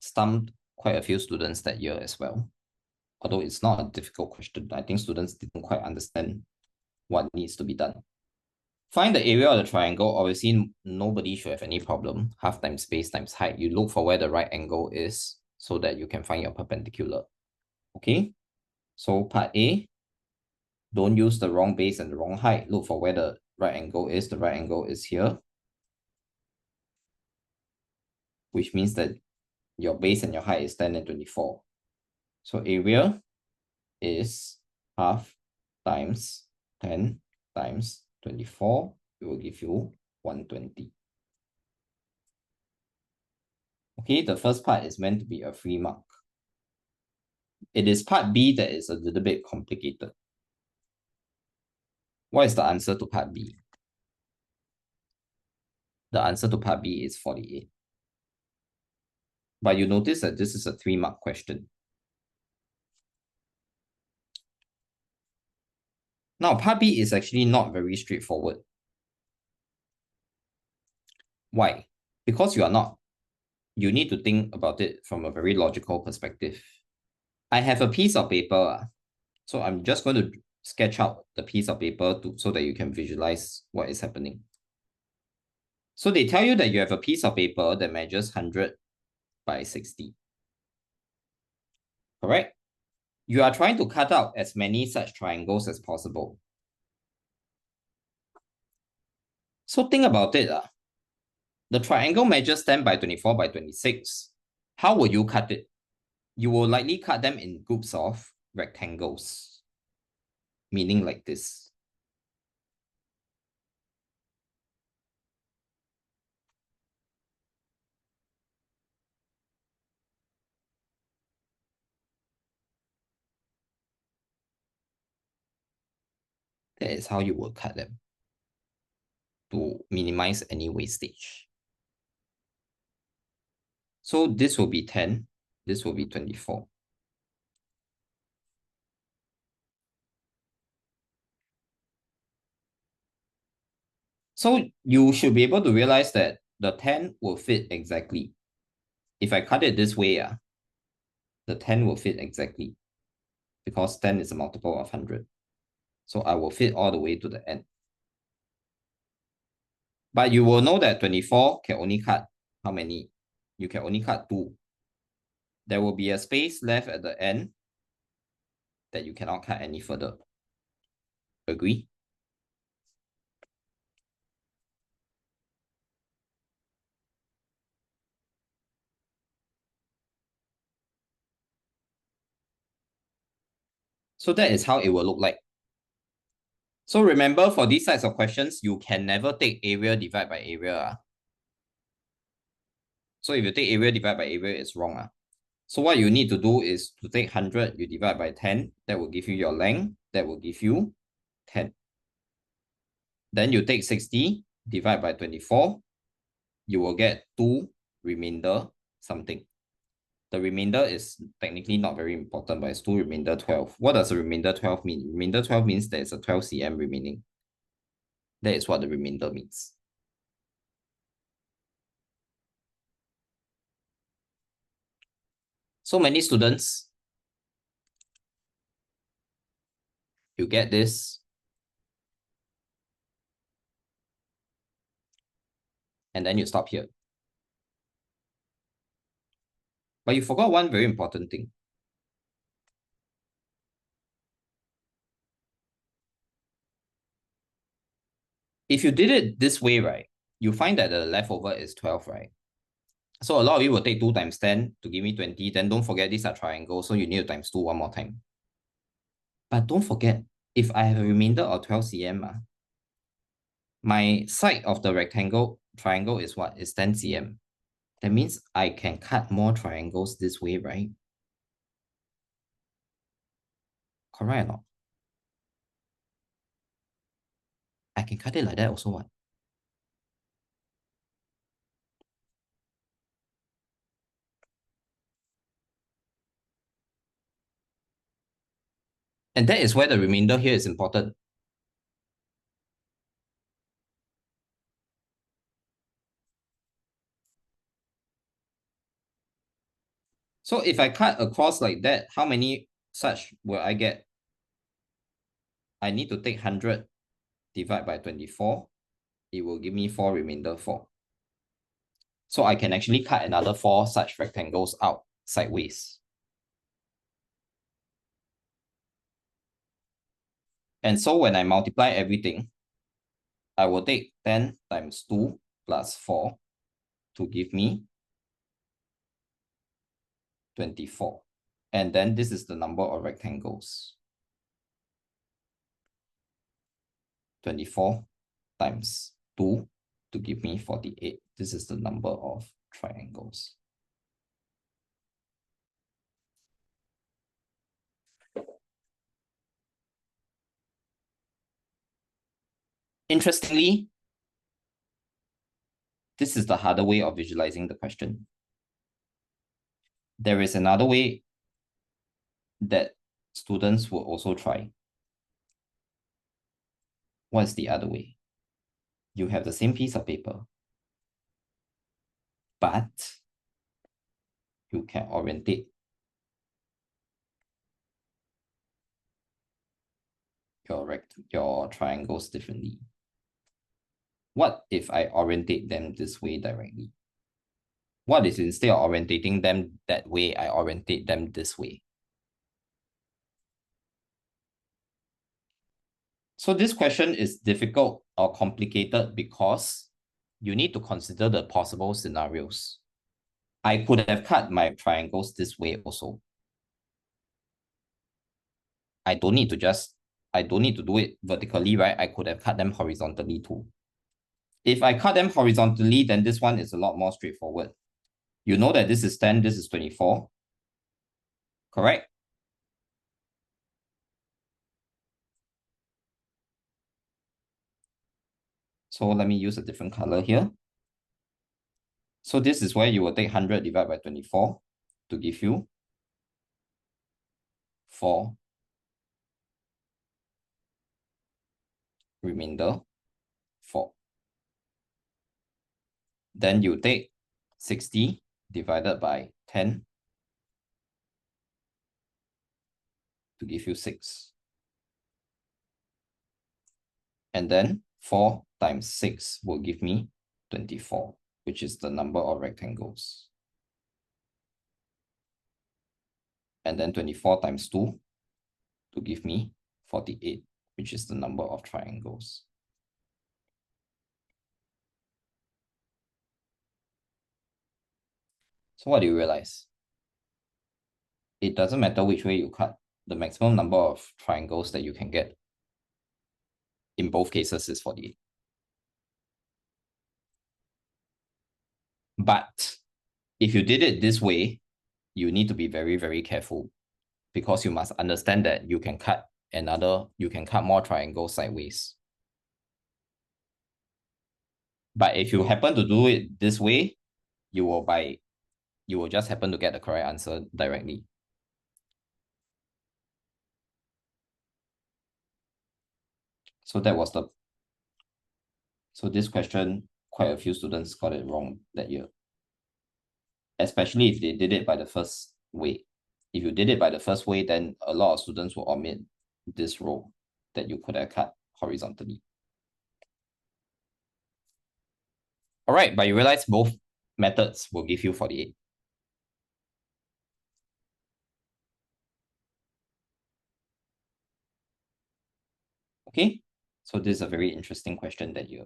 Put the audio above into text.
stumped quite a few students that year as well. Although it's not a difficult question. I think students didn't quite understand what needs to be done. Find the area of the triangle. Obviously, nobody should have any problem. Half times space times height. You look for where the right angle is so that you can find your perpendicular. Okay? So part A, don't use the wrong base and the wrong height. Look for where the right angle is. The right angle is here, which means that your base and your height is 10 and 24. So area is half times 10 times 24. It will give you 120. Okay, the first part is meant to be a free mark. It is part B that is a little bit complicated. What is the answer to part B? The answer to part B is 48. But you notice that this is a 3-mark question. Now, part B is actually not very straightforward. Why? Because you need to think about it from a very logical perspective. I have a piece of paper, so I'm just going to sketch out the piece of paper so that you can visualize what is happening. So they tell you that you have a piece of paper that measures 100 by 60. Correct? You are trying to cut out as many such triangles as possible. So think about it. The triangle measures 10 by 24 by 26. How will you cut it? You will likely cut them in groups of rectangles, meaning like this. That is how you will cut them to minimize any wastage. So this will be 10, this will be 24. So you should be able to realize that the 10 will fit exactly. If I cut it this way, the 10 will fit exactly because 10 is a multiple of 100. So I will fit all the way to the end. But you will know that 24 can only cut how many? You can only cut 2. There will be a space left at the end that you cannot cut any further. Agree? So that is how it will look like. So remember, for these types of questions, you can never take area divided by area. So if you take area divided by area, it's wrong. So what you need to do is to take 100, you divide by 10. That will give you your length. That will give you 10. Then you take 60, divide by 24. You will get 2 remainder something. The remainder is technically not very important, but it's 2 remainder 12. What does the remainder 12 mean? Remainder 12 means there's a 12 cm remaining. That is what the remainder means. So many students, you get this. And then you stop here. But you forgot one very important thing. If you did it this way, right, you find that the leftover is 12, right? So a lot of you will take 2 times 10 to give me 20. Then don't forget these are triangles, so you need to times 2 one more time. But don't forget, if I have a remainder of 12 cm, my side of the triangle is what? Is 10 cm. That means I can cut more triangles this way, right? Correct or not? I can cut it like that also, what? And that is where the remainder here is important. So if I cut across like that, how many such will I get? I need to take 100 divide by 24. It will give me 4 remainder 4. So I can actually cut another 4 such rectangles out sideways. And so when I multiply everything, I will take 10 times 2 plus 4 to give me 24. And then this is the number of rectangles. 24 times 2 to give me 48. This is the number of triangles. Interestingly, this is the harder way of visualizing the question. There is another way that students will also try. What's the other way? You have the same piece of paper, but you can orientate your triangles differently. What if I orientate them this way directly? What if instead of orientating them that way, I orientate them this way? So this question is difficult or complicated because you need to consider the possible scenarios. I could have cut my triangles this way also. I don't need to do it vertically, right? I could have cut them horizontally too. If I cut them horizontally, then this one is a lot more straightforward. You know that this is 10, this is 24. Correct? So let me use a different color here. So this is where you will take 100 divided by 24 to give you 4 remainder 4. Then you take 60 divided by 10 to give you 6. And then 4 times 6 will give me 24, which is the number of rectangles. And then 24 times 2 to give me 48, which is the number of triangles. So what do you realize? It doesn't matter which way you cut. The maximum number of triangles that you can get in both cases is 48. But if you did it this way, you need to be very, very careful because you must understand that you can cut more triangles sideways. But if you happen to do it this way, you will just happen to get the correct answer directly. So this question, quite a few students got it wrong that year. Especially if they did it by the first way. If you did it by the first way, then a lot of students will omit this row that you could have cut horizontally. All right, but you realize both methods will give you 48. Okay, so this is a very interesting question that year.